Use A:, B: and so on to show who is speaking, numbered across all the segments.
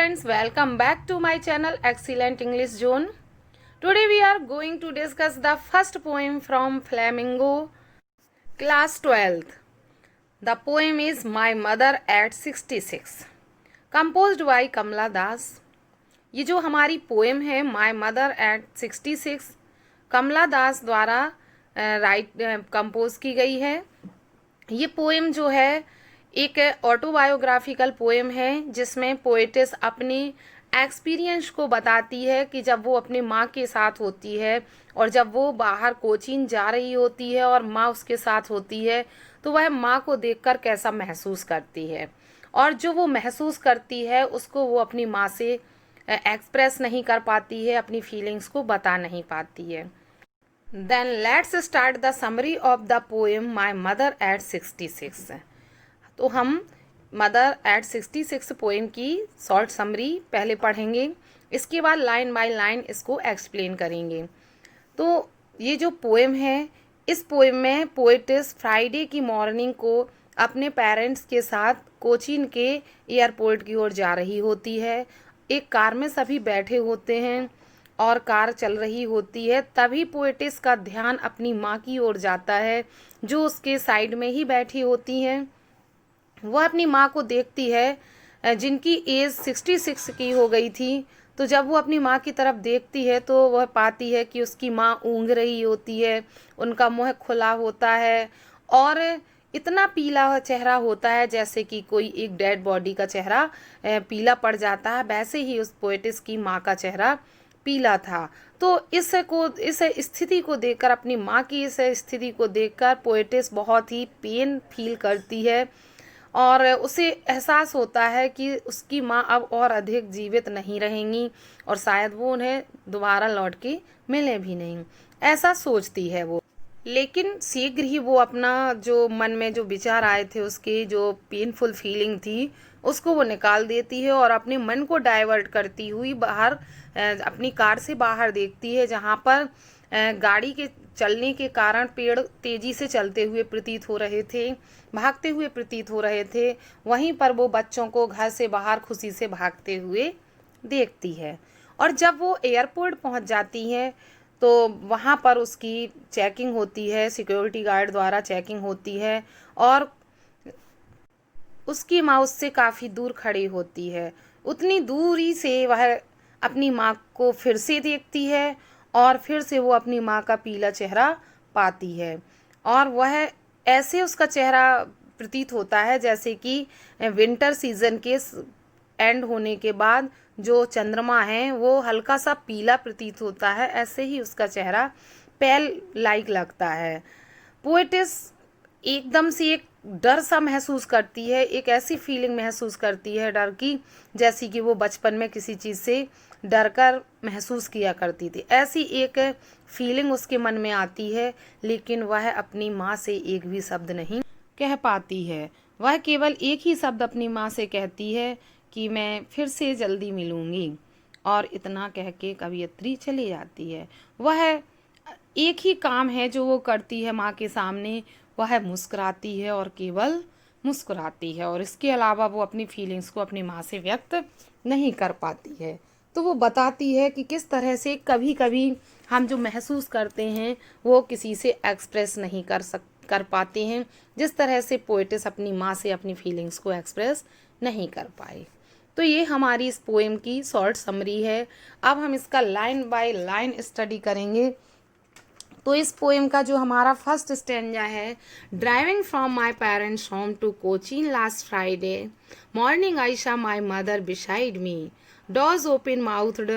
A: students, welcome back to my channel Excellent English Zone. Today we are going to discuss the first poem from Flamingo, class 12th. The poem is My Mother at 66, composed by Kamala Das. ये जो हमारी poem है माई mother at 66 कमला दास द्वारा compose की गई है। ये poem जो है एक ऑटोबायोग्राफिकल पोएम है जिसमें पोएटिस अपनी एक्सपीरियंस को बताती है कि जब वो अपनी माँ के साथ होती है और जब वो बाहर कोचिंग जा रही होती है और माँ उसके साथ होती है तो वह माँ को देखकर कैसा महसूस करती है, और जो वो महसूस करती है उसको वो अपनी माँ से एक्सप्रेस नहीं कर पाती है, अपनी फीलिंग्स को बता नहीं पाती है। Then let's start the summary of the poem my mother at 66। तो हम मदर एट 66 पोएम की शॉर्ट समरी पहले पढ़ेंगे, इसके बाद लाइन बाय लाइन इसको एक्सप्लेन करेंगे। तो ये जो पोएम है, इस पोएम में पोएटिस फ्राइडे की मॉर्निंग को अपने पेरेंट्स के साथ कोचीन के एयरपोर्ट की ओर जा रही होती है। एक कार में सभी बैठे होते हैं और कार चल रही होती है। तभी पोएटिस का ध्यान अपनी माँ की ओर जाता है जो उसके साइड में ही बैठी होती हैं। वह अपनी माँ को देखती है जिनकी एज 66 की हो गई थी। तो जब वो अपनी माँ की तरफ देखती है तो वह पाती है कि उसकी माँ ऊँघ रही होती है, उनका मुँह खुला होता है और इतना पीला चेहरा होता है जैसे कि कोई एक डेड बॉडी का चेहरा पीला पड़ जाता है, वैसे ही उस पोएटिस की माँ का चेहरा पीला था। तो इस स्थिति को देखकर, अपनी माँ की इस स्थिति को देखकर पोएटिस बहुत ही पेन फील करती है और उसे एहसास होता है कि उसकी माँ अब और अधिक जीवित नहीं रहेंगी और शायद वो उन्हें दोबारा लौट के मिले भी नहीं, ऐसा सोचती है वो। लेकिन शीघ्र ही वो अपना जो मन में जो विचार आए थे, उसकी जो पेनफुल फीलिंग थी, उसको वो निकाल देती है और अपने मन को डाइवर्ट करती हुई बाहर अपनी कार से बाहर देखती है, जहाँ पर गाड़ी के चलने के कारण पेड़ तेजी से चलते हुए प्रतीत हो रहे थे, भागते हुए प्रतीत हो रहे थे। वहीं पर वो बच्चों को घर से बाहर खुशी से भागते हुए देखती है। और जब वो एयरपोर्ट पहुंच जाती है तो वहाँ पर उसकी चेकिंग होती है, सिक्योरिटी गार्ड द्वारा चेकिंग होती है और उसकी माँ उससे काफ़ी दूर खड़ी होती है। उतनी दूरी से वह अपनी माँ को फिर से देखती है और फिर से वो अपनी माँ का पीला चेहरा पाती है और वह ऐसे उसका चेहरा प्रतीत होता है जैसे कि विंटर सीजन के एंड होने के बाद जो चंद्रमा है वो हल्का सा पीला प्रतीत होता है, ऐसे ही उसका चेहरा पेल लाइक लगता है। पोएटिस एकदम से एक डर सा महसूस करती है, एक ऐसी फीलिंग महसूस करती है डर की जैसी कि वो बचपन में किसी चीज़ से डर कर महसूस किया करती थी। ऐसी एक फीलिंग उसके मन में आती है, लेकिन वह अपनी माँ से एक भी शब्द नहीं कह पाती है। वह केवल एक ही शब्द अपनी माँ से कहती है कि मैं फिर से जल्दी मिलूँगी, और इतना कह के कवयित्री चली जाती है। वह एक ही काम है जो वो करती है माँ के सामने, वह मुस्कुराती है और केवल मुस्कुराती है, और इसके अलावा वो अपनी फीलिंग्स को अपनी माँ से व्यक्त नहीं कर पाती है। तो वो बताती है कि किस तरह से कभी कभी हम जो महसूस करते हैं वो किसी से एक्सप्रेस नहीं कर पाते हैं, जिस तरह से पोएटिस अपनी माँ से अपनी फीलिंग्स को एक्सप्रेस नहीं कर पाए। तो ये हमारी इस पोएम की शॉर्ट समरी है। अब हम इसका लाइन बाय लाइन स्टडी करेंगे। तो इस पोएम का जो हमारा फर्स्ट स्टैंजा है, driving from my parents home to Cochin last Friday morning I saw my mother beside me, doze open mouthed,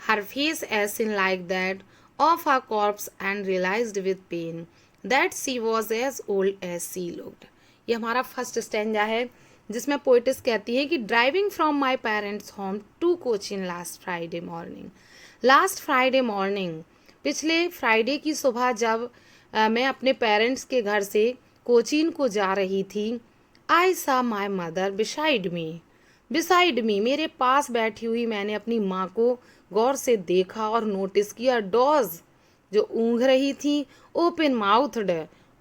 A: her face ashen like that of a corpse and realised with pain that she was as old as she looked. ये हमारा first stanza है जिसमें poet's कहती है कि driving from my parents home to Cochin last Friday morning. Last Friday morning, पिछले Friday की सुबह जब मैं अपने पेरेंट्स के घर से कोचीन को जा रही थी, आई सा माई मदर बिसाइड मी, मेरे पास बैठी हुई मैंने अपनी माँ को गौर से देखा और नोटिस किया। डॉज, जो ऊँघ रही थी, ओपन माउथड,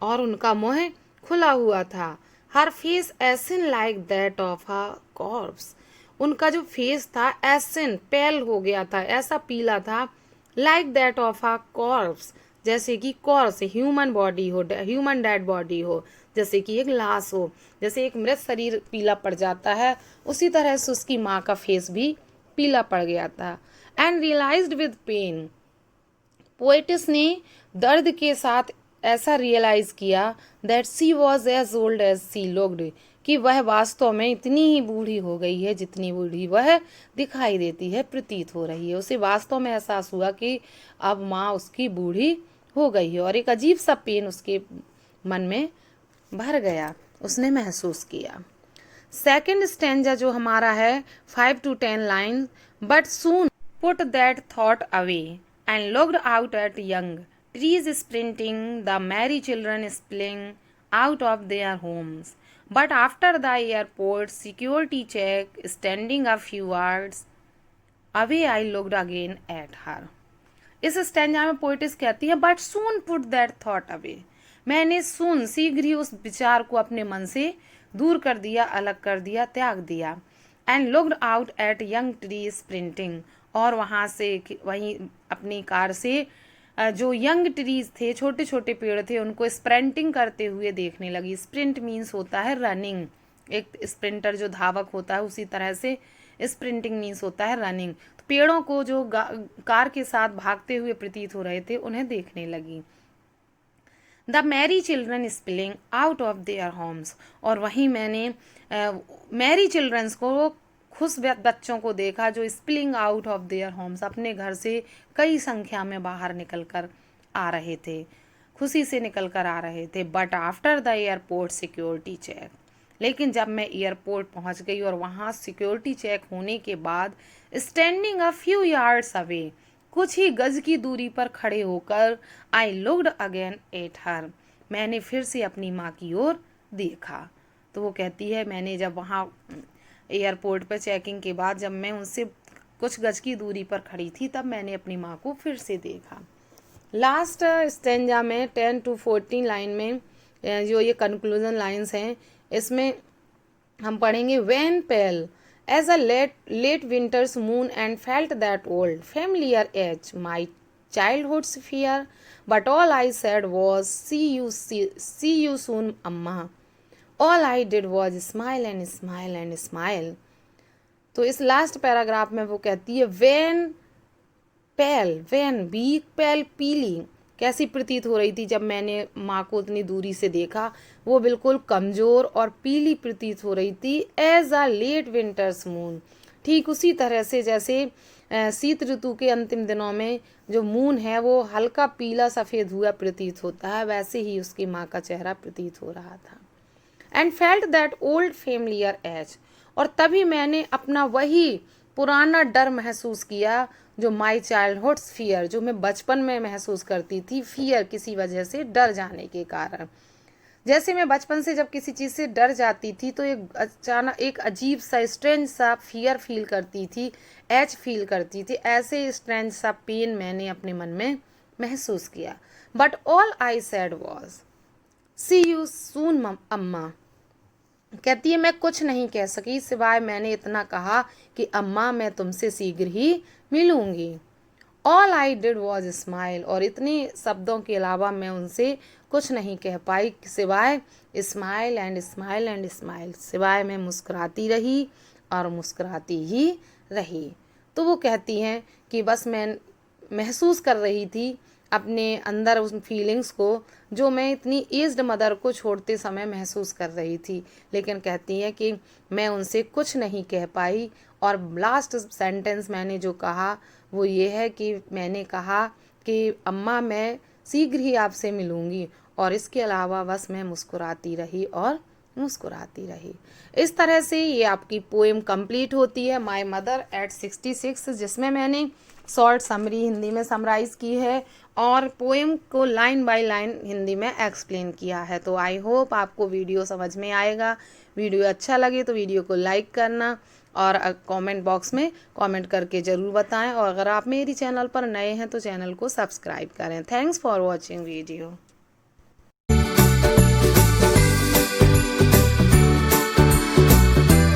A: और उनका मुँह खुला हुआ था। Her face ashen like that of a corpse, उनका जो फेस था एसिन पेल हो गया था, ऐसा पीला था, like that of a corps, जैसे कि कॉर्प्स ह्यूमन बॉडी हो, ह्यूमन डेड बॉडी हो, जैसे कि एक लाश हो, जैसे एक मृत शरीर पीला पड़ जाता है, उसी तरह से उसकी माँ का फेस भी पीला पड़ गया था। And realised with pain, poetess ने दर्द के साथ ऐसा रियलाइज किया that she was as old as she looked, कि वह वास्तव में इतनी ही बूढ़ी हो गई है जितनी बूढ़ी वह दिखाई देती है, प्रतीत हो रही है। उसे वास्तव में एहसास हुआ कि अब माँ उसकी बूढ़ी हो गई है, और एक अजीब सा पेन उसके मन में भर गया, उसने महसूस किया। सेकेंड स्टेंजा जो हमारा है 5 to 10 line, but soon put that thought away and looked out at young trees sprinting, the merry children spilling out of their homes. But after the airport security check, standing a few yards away, I looked again at her. इस stanza में पोइटिस कहती है but soon put that thought away, मैंने सुन शीघ्र ही उस विचार को अपने मन से दूर कर दिया, अलग कर दिया, त्याग दिया। And looked out at young tree sprinting, और वहाँ से वहीं अपनी कार से जो यंग ट्रीज थे, छोटे छोटे पेड़ थे, उनको स्प्रिंटिंग करते हुए देखने लगी। स्प्रिंट मीन्स होता है रनिंग, एक स्प्रिंटर जो धावक होता है उसी तरह से स्प्रिंटिंग मीन्स होता है रनिंग। तो पेड़ों को जो कार के साथ भागते हुए प्रतीत हो रहे थे उन्हें देखने लगी। The Mary children spilling out of their homes, और वहीं मैंने मैरी चिल्ड्रंस को, खुश बच्चों को देखा जो spilling out of their homes, अपने घर से कई संख्या में बाहर निकल कर आ रहे थे, खुशी से निकल कर आ रहे थे। But after the airport security check, लेकिन जब मैं एयरपोर्ट पहुंच गई और वहां सिक्योरिटी चेक होने के बाद standing a few yards away, कुछ ही गज की दूरी पर खड़े होकर I looked again at her, मैंने फिर से अपनी माँ की ओर देखा। तो वो कहती है मैंने जब वहाँ एयरपोर्ट पर चेकिंग के बाद जब मैं उनसे कुछ गज की दूरी पर खड़ी थी तब मैंने अपनी माँ को फिर से देखा। लास्ट स्टेंजा में 10 to 14 लाइन में जो ये कंक्लूजन लाइंस हैं, इसमें हम पढ़ेंगे when pale as a late winter's moon and felt that old familiar ache my childhood's fear, but all I said was see you soon Amma, all I did was smile and smile and smile. तो इस last paragraph में वो कहती है when pale, when be pale पीली, कैसी प्रतीत हो रही थी जब मैंने माँ को उतनी दूरी से देखा, वो बिल्कुल कमज़ोर और पीली प्रतीत हो रही थी। As a late winter's moon, ठीक उसी तरह से जैसे शीत ऋतु के अंतिम दिनों में जो मून है वो हल्का पीला सफ़ेद हुआ प्रतीत होता है, वैसे ही उसकी माँ का चेहरा प्रतीत हो रहा था। And felt that old familiar ache, और तभी मैंने अपना वही पुराना डर महसूस किया जो माई चाइल्डहुड फियर, जो मैं बचपन में महसूस करती थी, फियर किसी वजह से, डर जाने के कारण। जैसे मैं बचपन से जब किसी चीज़ से डर जाती थी तो एक अचानक एक अजीब सा स्ट्रेंज सा फियर फील करती थी, एज फील करती थी, ऐसे स्ट्रेंज सा पेन मैंने अपने मन में महसूस किया। But all I said was see you soon Amma, कहती है मैं कुछ नहीं कह सकी सिवाय मैंने इतना कहा कि अम्मा मैं तुमसे शीघ्र ही मिलूंगी। All I did was smile, और इतने शब्दों के अलावा मैं उनसे कुछ नहीं कह पाई सिवाय smile and smile and smile, सिवाय मैं मुस्कुराती रही और मुस्कुराती ही रही। तो वो कहती हैं कि बस मैं महसूस कर रही थी अपने अंदर उस फीलिंग्स को जो मैं इतनी एज्ड मदर को छोड़ते समय महसूस कर रही थी, लेकिन कहती है कि मैं उनसे कुछ नहीं कह पाई। और लास्ट सेंटेंस मैंने जो कहा वो ये है कि मैंने कहा कि अम्मा मैं शीघ्र ही आपसे मिलूंगी, और इसके अलावा बस मैं मुस्कुराती रही और मुस्कुराती रही। इस तरह से ये आपकी पोएम कंप्लीट होती है माय मदर एट 66, जिसमें मैंने शॉर्ट समरी हिंदी में समराइज़ की है और पोएम को लाइन बाय लाइन हिंदी में एक्सप्लेन किया है। तो आई होप आपको वीडियो समझ में आएगा। वीडियो अच्छा लगे तो वीडियो को लाइक करना और कमेंट बॉक्स में कमेंट करके ज़रूर बताएं, और अगर आप मेरी चैनल पर नए हैं तो चैनल को सब्सक्राइब करें। Thanks for watching video.